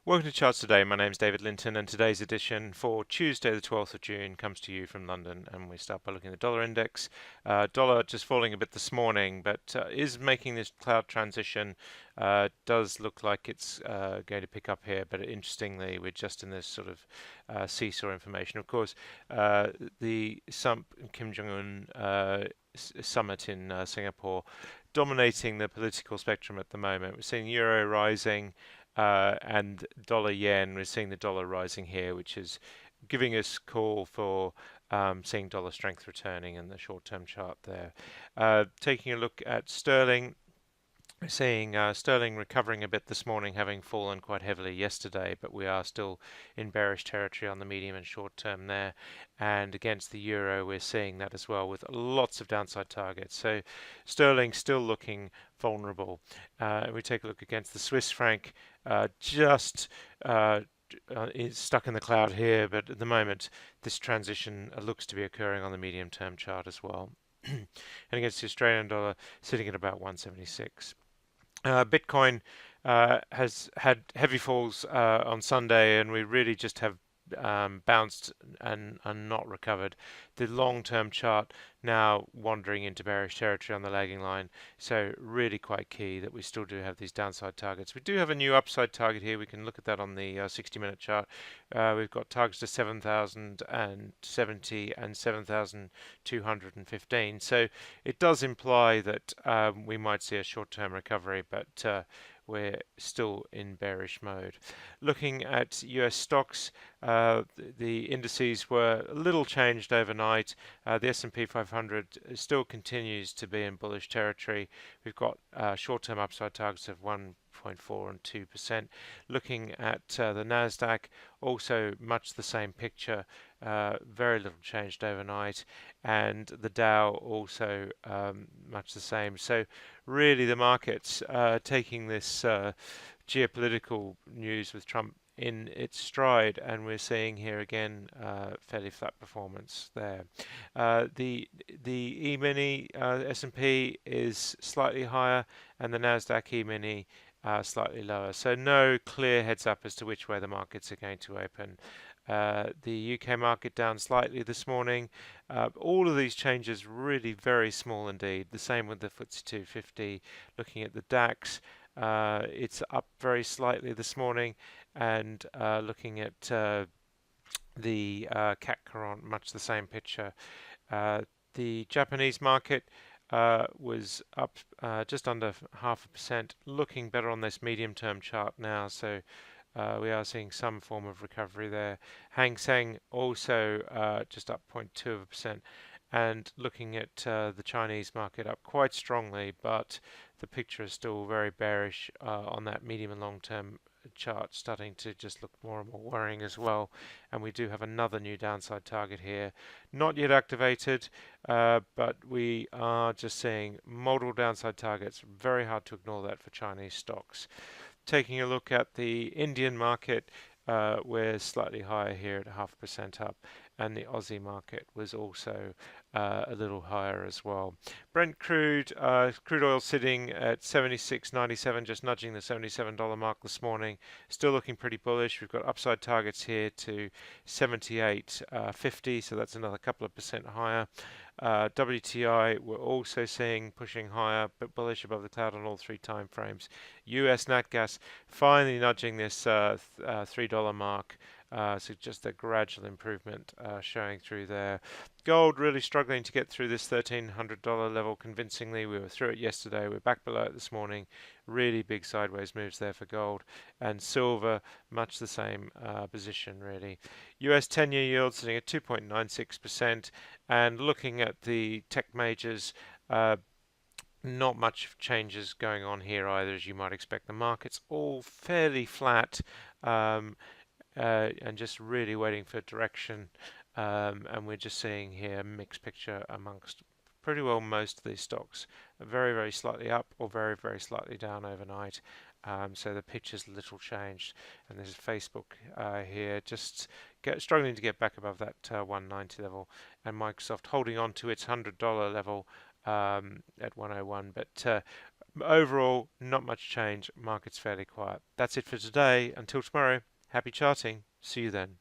Welcome to Charts Today. My name's David Linton, and today's edition for Tuesday, the 12th of June, comes to you from London. And we start by looking at the dollar index. Dollar just falling a bit this morning, but is making this cloud transition. Does look like it's going to pick up here, but interestingly, we're just in this sort of seesaw information. Of course, the Kim Jong-un summit in Singapore dominating the political spectrum at the moment. We're seeing euro rising and dollar yen. We're seeing the dollar rising here, which is giving us call for seeing dollar strength returning in the short-term chart there. Taking a look at sterling. We're seeing sterling recovering a bit this morning, having fallen quite heavily yesterday, but we are still in bearish territory on the medium and short term there. And against the euro, we're seeing that as well, with lots of downside targets. So sterling still looking vulnerable. We take a look against the Swiss franc, just is stuck in the cloud here, but at the moment, this transition looks to be occurring on the medium term chart as well. And against the Australian dollar, sitting at about 176. Bitcoin has had heavy falls on Sunday, and we really just have bounced and not recovered. The long-term chart now wandering into bearish territory on the lagging line, so really quite key that we still do have these downside targets. We do have a new upside target here. We can look at that on the 60-minute chart. We've got targets to 7,070 and 7,215. So it does imply that we might see a short-term recovery, but we're still in bearish mode. Looking at US stocks, the indices were a little changed overnight. The S&P 500 still continues to be in bullish territory. We've got short-term upside targets of 1.4 and 2%. Looking at the Nasdaq, also much the same picture. Very little changed overnight, and the Dow also much the same. So really the markets taking this geopolitical news with Trump in its stride, and we're seeing here again fairly flat performance there. The E-mini S&P is slightly higher, and the Nasdaq E-mini slightly lower. So no clear heads up as to which way the markets are going to open. The UK market down slightly this morning. All of these changes really very small indeed. The same with the FTSE 250. Looking at the DAX, it's up very slightly this morning, and looking at the CAC Caron, much the same picture. The Japanese market was up just under 0.5%, looking better on this medium-term chart now. So we are seeing some form of recovery there. Hang Seng also just up 0.2%, and looking at the Chinese market up quite strongly, but the picture is still very bearish on that medium and long-term chart, starting to just look more and more worrying as well. And we do have another new downside target here, not yet activated, but we are just seeing multiple downside targets. Very hard to ignore that for Chinese stocks. Taking a look at the Indian market, we're slightly higher here at 0.5% up, and the Aussie market was also a little higher as well. Brent crude oil sitting at 76.97, just nudging the $77 mark this morning. Still looking pretty bullish. We've got upside targets here to 78.50, so that's another couple of percent higher. WTI we're also seeing pushing higher, but bullish above the cloud on all three time frames. US nat gas finally nudging this $3 mark. So just a gradual improvement showing through there. Gold really struggling to get through this $1,300 level convincingly. We were through it yesterday. We're back below it this morning. Really big sideways moves there for gold. And silver, much the same position really. US 10-year yield sitting at 2.96%. And looking at the tech majors, not much changes going on here either, as you might expect. The market's all fairly flat. And just really waiting for direction, and we're just seeing here a mixed picture amongst pretty well most of these stocks, very very slightly up or very very slightly down overnight. So the picture's little changed, and there's Facebook here just struggling to get back above that 190 level, and Microsoft holding on to its $100 level at 101, but overall, not much change. Market's fairly quiet. That's it for today. Until tomorrow, happy charting. See you then.